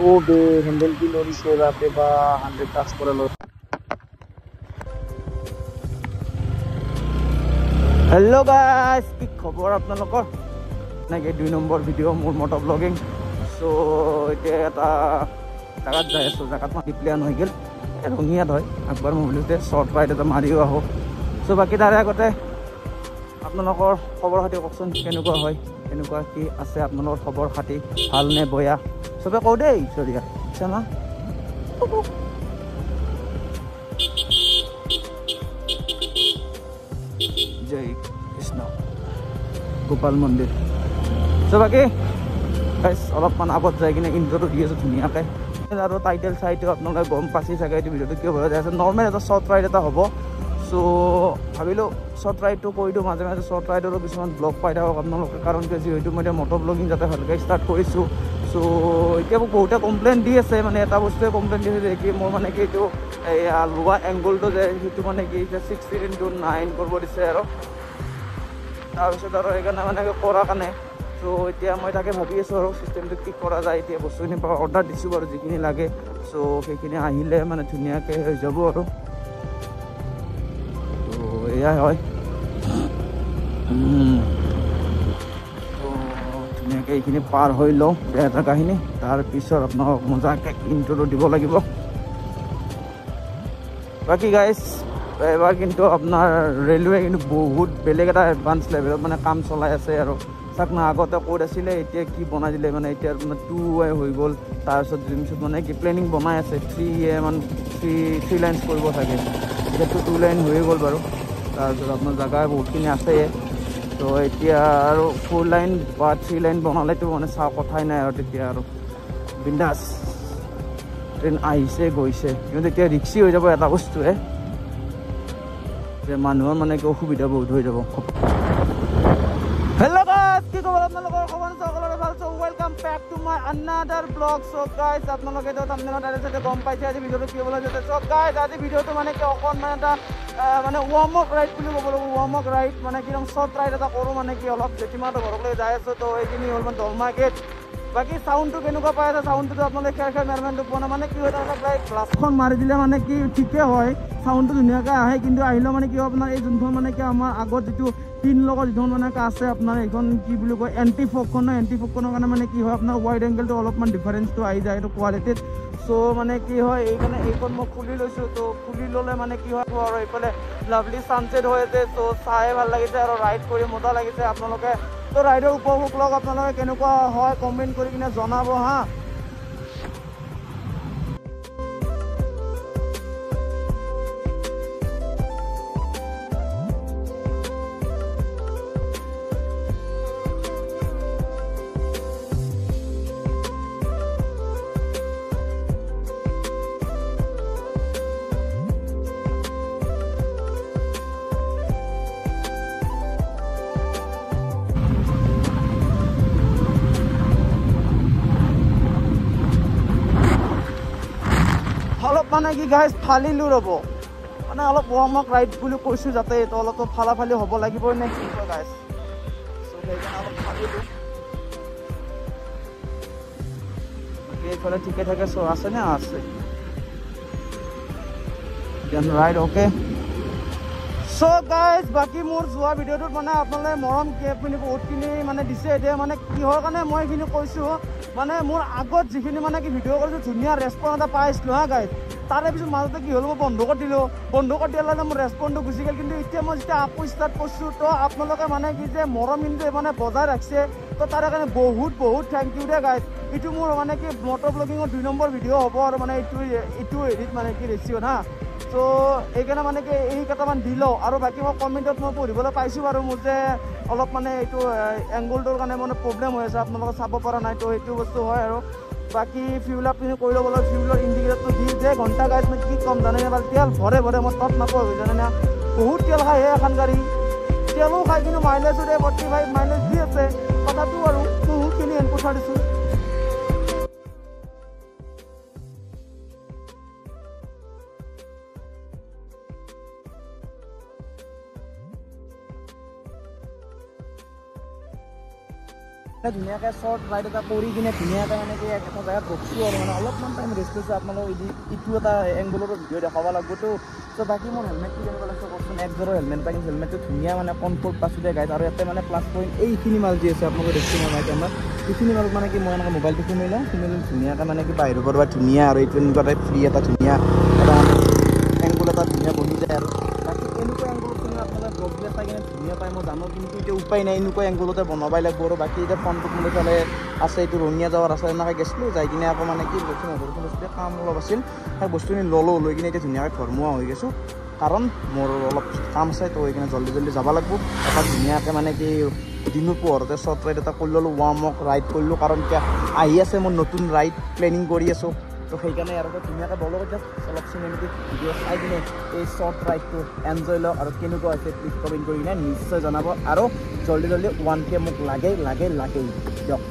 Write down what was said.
ও বে handle কি লৰিছে বাপৰে বা 100 টাচ কৰে লো। হেল্ল' গাইজ, কি খবৰ আপোনালোকৰ? এনেকৈ 2 নম্বৰ ভিডিঅ' মোৰ মটৰ ব্লগিং। চ' এতিয়া এটা জেগাত যাই আছোঁ, জেগাত মাটি প্লেন হৈ গ'ল, ৰঙিয়াত হয়। একবাৰ মই বুলিতে শ্বৰ্ট ৰাইড এটা মাৰিও আহোঁ। চ' বাকী তাৰে আগতে আপোনালোকৰ খবৰ খাতি কওকচোন, কেনেকুৱা হয়, কেনেকুৱা কি আছে আপোনালোকৰ খবৰ খাতি, ভালনে বেয়া চবে কওঁ দেই। চৰিয়া চানা জয় কৃষ্ণ গোপাল মন্দিৰ। চ' বাকী অলপমান আগত যাই কিনে ইন্ট্ৰটো দি আছোঁ ধুনীয়াকৈ। আৰু টাইটেল চাইটো আপোনালোকে গম পাইছে চাগে এইটো ভিডিঅ'টো কিয় বলা যাই আছে। নৰ্মেল এটা শ্বৰ্ট ৰাইড এটা হ'ব। চ' ভাবিলোঁ শ্বৰ্ট ৰাইডটো কৰি দিওঁ, মাজে মাজে শ্বৰ্ট ৰাইডৰো কিছুমান ব্লগ পাই থাকক আপোনালোকে, কাৰণ কিয় যিহেতু মই এতিয়া মটৰ ব্লগিং যাতে ভালকৈ ষ্টাৰ্ট কৰিছোঁ। চ' এতিয়া মোক বহুতে কমপ্লেইন দি আছে, মানে এটা বস্তুৱে কমপ্লেইন দি আছে যে কি মোৰ মানে কি এইটো এই লোৱা এংগলটো যে সেইটো মানে কি এতিয়া 16:9 কৰিব দিছে আৰু তাৰপিছত আৰু সেইকাৰণে মানে কৰাৰ কাৰণে। চ' এতিয়া মই তাকে ভাবি আছোঁ আৰু চিষ্টেমটো কি কৰা যায়। এতিয়া বস্তুখিনি অৰ্ডাৰ দিছোঁ বাৰু যিখিনি লাগে। চ' সেইখিনি আহিলে মানে ধুনীয়াকৈ হৈ যাব আৰু। ত' এয়াই হয়, ধুনীয়াকৈ এইখিনি পাৰ হৈ লওঁ বেয়া জেগাখিনি, তাৰপিছত আপোনাক মজাকৈ ইন্ট্ৰটো দিব লাগিব। বাকী গাইজ এবাৰ কিন্তু আপোনাৰ ৰেলৱে কিন্তু বহুত বেলেগ এটা এডভান্স লেভেলত মানে কাম চলাই আছে আৰু। চাওক না, আগতে ক'ত আছিলে এতিয়া কি বনাই দিলে, মানে এতিয়া মানে 2 হৈ গ'ল। তাৰপিছত যোনপিছত মানে কি প্লেনিং বনাই আছে 3 লাইনছ কৰিব থাকে, এতিয়াতো 2 লাইন হৈয়ে গ'ল বাৰু। তাৰপিছত আপোনাৰ জেগা বহুতখিনি আছে। তো এতিয়া আৰু 4 লাইন বা 3 লাইন বনালেতো মানে চাওঁ কথাই নাই আৰু। তেতিয়া আৰু বিন্দাছ ট্ৰেইন আহিছে গৈছে। কিন্তু এতিয়া ৰিক্সি হৈ যাব এটা বস্তুৱে যে মানুহৰ মানে কি অসুবিধা বহুত হৈ যাব। হেল্ল' গাইজ, কি খবৰ আপোনালোকৰ? খবৰ সকলোৰে ভাল। So' welcome back to my another blog. So' guys আপোনালোকেতো থাম্বনেইলত ডাইৰেক্ট গম পাইছে আজি ভিডিঅ'টো কি হ'বলৈ যাইছে। চ' গাইজ আজি ভিডিঅ'টো মানে কি অকণমান এটা মানে ৱাৰ্ম আপ ৰাইড বুলি ক'ব লাগিব। ৱাৰ্ম আপ ৰাইড মানে কি শ্বৰ্ট ৰাইড এটা কৰোঁ, মানে কি অলপ জেঠিমাহঁতৰ ঘৰলৈ যাই আছোঁ। তো এইখিনি হ'ল মানে দলমা গেট। বাকী চাউণ্ডটো কেনেকুৱা পাই আছে, চাউণ্ডটো আপোনালোকে খেৰ মেৰমেণ্টটো পোৱা নাই, মানে কি হয় তাৰমানে লাইক গ্লাছখন মাৰি দিলে মানে কি ঠিকে হয়, চাউণ্ডটো ধুনীয়াকৈ আহে। কিন্তু আহিলেও মানে কি হয় আপোনাৰ এই যোনখন মানে কি আমাৰ আগত যিটো পিন লগত যিখন মানে আছে আপোনাৰ এইখন কি বুলি কয় এণ্টি ফ'কখন, এণ্টি ফ'কখনৰ কাৰণে মানে কি হয় আপোনাৰ ৱাইড এংগেলটো অলপমান ডিফাৰেঞ্চটো আহি যায় এইটো কোৱালিটিত। চ' মানে কি হয় এইকাৰণে এইখন মই খুলি লৈছোঁ। তো খুলি ল'লে মানে কি হয় আৰু এইফালে লাভলি ছানছেট হৈ আছে। চ' চাই ভাল লাগিছে আৰু ৰাইড কৰি মজা লাগিছে। আপোনালোকে তো ৰাইডৰ উপভোগ লওক, আপোনালোকে কেনেকুৱা হয় কমেণ্ট কৰি কিনে জনাব হা। অলপ মানে কি গাইজ ফালিলোঁ ৰ'ব, মানে অলপ ৱাৰ্ম আপ ৰাইড বুলি কৈছোঁ যাতে এইটো অলপ ফালি হ'ব লাগিবই নে কি কয় গাইজ। চ' সেইকাৰণে অলপ ফালিলোঁ। বাকী এইফালে ঠিকে থাকে চ' আছেনে? আছে ৰাইড অ'কে। চ' গাইজ বাকী মোৰ যোৱা ভিডিঅ'টোত মানে আপোনালোকে মৰম কেপখিনি বহুতখিনি মানে দিছে। এতিয়া মানে কিহৰ কাৰণে মই এইখিনি কৈছোঁ, মানে মোৰ আগত যিখিনি মানে কি ভিডিঅ' কৰিছোঁ ধুনীয়া ৰেচপঞ্চ এটা পাইছিলোঁ হা গাইজ। তাৰে পিছত মাজতে কি হ'ল মই বন্ধ কৰি দিলোঁ, বন্ধ কৰি দিয়াৰ লগে মোৰ ৰেচপঞ্চটো গুচি গ'ল। কিন্তু এতিয়া মই যেতিয়া আকৌ ষ্টাৰ্ট কৰিছোঁ তো আপোনালোকে মানে কি যে মৰম কিন্তু মানে বজাই ৰাখিছে। তো তাৰে কাৰণে বহুত বহুত থেংক ইউ দে গাইজ। এইটো মোৰ মানে কি মটৰ ব্লগিঙৰ 2 নম্বৰ ভিডিঅ' হ'ব আৰু মানে এইটো হেৰিত মানে কি ৰেচিঅ'ত হা। চ' এইকাৰণে মানে কি এই কেইটামান দি লওঁ। আৰু বাকী মই কমেণ্টত মই পঢ়িবলৈ পাইছোঁ বাৰু মোৰ যে অলপ মানে এইটো এংগলটোৰ কাৰণে মানে প্ৰব্লেম হৈ আছে, আপোনালোকে চাব পৰা নাই। তো সেইটো বস্তু হয় আৰু বাকী ফিউল আপখিনি কৰি ল'ব লাগিব। ফিউলৰ ইণ্ডিকেটৰটো দি যে ঘণ্টা গাইজ মই কি ক'ম জানে নাই, তেল ভৰে ভৰে মই তত নাপাওঁ জানে না। বহুত তেল খাই এখন গাড়ী, তেলো খাই কিন্তু মাইলেজো 45 মাইলেজ দি আছে। কথাটো আৰু বহুতখিনি এনকোঠাৰ দিছোঁ। ধুনীয়াকৈ শ্বৰ্ট ৰাইড এটা কৰি কিনে ধুনীয়াকৈ মানে কি এটা জেগাত ৰখিছোঁ আৰু মানে অলপমান টাইম ৰেষ্ট লৈছোঁ আপোনালোকক ইটো এটা এংগলৰো ভিডিঅ' দেখাব লাগিবতো ত' বাকী মোৰ হেলমেটটো কেনেকুৱা লাগিছে কওকচোন এক্সজৰৰ হেলমেট পাই কিন্তু হেলমেটটো ধুনীয়া মানে কমফৰ্ট পাইছোঁ দে গাইজ আৰু ইয়াতে মানে প্লাছ পইণ্ট এইখিনি মাল যি আছে আপোনালোকে দেখিছোঁ মই কেমেৰাত এইখিনি মালত মানে কি মই এনেকৈ মোবাইলটো কিনি লওঁ ধুনীয়াকৈ মানে কি বাহিৰৰ পৰা ধুনীয়া আৰু এইটো এনেকুৱা টাইপ ফ্ৰী এটা ধুনীয়া এটা মানে এংগল এটা ধুনীয়া বনি যায় আৰু বাকী এনেকুৱা এংগলত কিন্তু আপোনালোকে ব্লগবিলাক চাই কিনে ধুনীয়া পায় মই জানো কিন্তু এতিয়া উপায় নাই এনেকুৱা এংগলতে বনাবই লাগিব আৰু বাকী এতিয়া ফোনটোত মোৰ এইফালে আছে এইটো ৰঙিয়া যাৱাৰ আছে এনেকৈ গেছিলোঁ যাই কিনে আকৌ মানে কি বস্তু নধৰোঁ কাম অলপ আছিল সেই বস্তুখিনি ল'লোঁ লৈ কিনে এতিয়া ধুনীয়াকৈ ঘৰমুৱা হৈ গৈছোঁ কাৰণ মোৰ অলপ কাম আছে তো সেইকাৰণে জল্দি যাব লাগিব এটা ধুনীয়াকৈ মানে কি দিনৰ পোহৰতে শ্বৰ্ট ৰাইড এটা কৰি ল'লোঁ ৱাৰ্ম ৱক ৰাইড কৰিলোঁ কাৰণ এতিয়া আহি আছে মোৰ নতুন ৰাইড প্লেনিং কৰি আছোঁ তো সেইকাৰণে আৰু ধুনীয়াকৈ বলক এতিয়া অলপ চিনেমেটিক ভিডিঅ' চাই কিনে এই শ্বৰ্ট ৰাইডটো এনজয় লওঁ আৰু কেনেকুৱা হৈছে প্লিজ কমেণ্ট কৰি কিনে নিশ্চয় জনাব আৰু জল্দি 1K মোক লাগেই দিয়ক